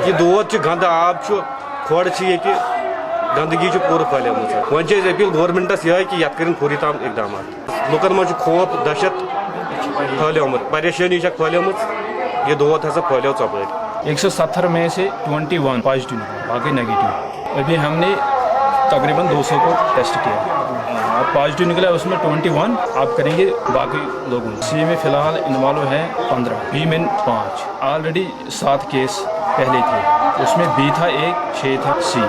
ये दोद गंद आब खोड़ गंदगी पूरा फैल वो अपील गवर्नमेंटस यह कि यथ कर फौरी तम इकदाम लुकन मज खौफ दहशत फैलमुत परेशानी फैलम यह दोद हसा फैलो चपड़ 170 में से 21 पॉजिटिव निकला, बाकी नेगेटिव। अभी हमने तकरीबन 200 को टेस्ट किया, अब पॉजिटिव निकला उसमें 21 आप करेंगे बाकी लोगों। सी में फ़िलहाल इन्वॉल्व हैं 15, बी में 5, ऑलरेडी 7 केस पहले थे, उसमें बी था 1, 6 था सी।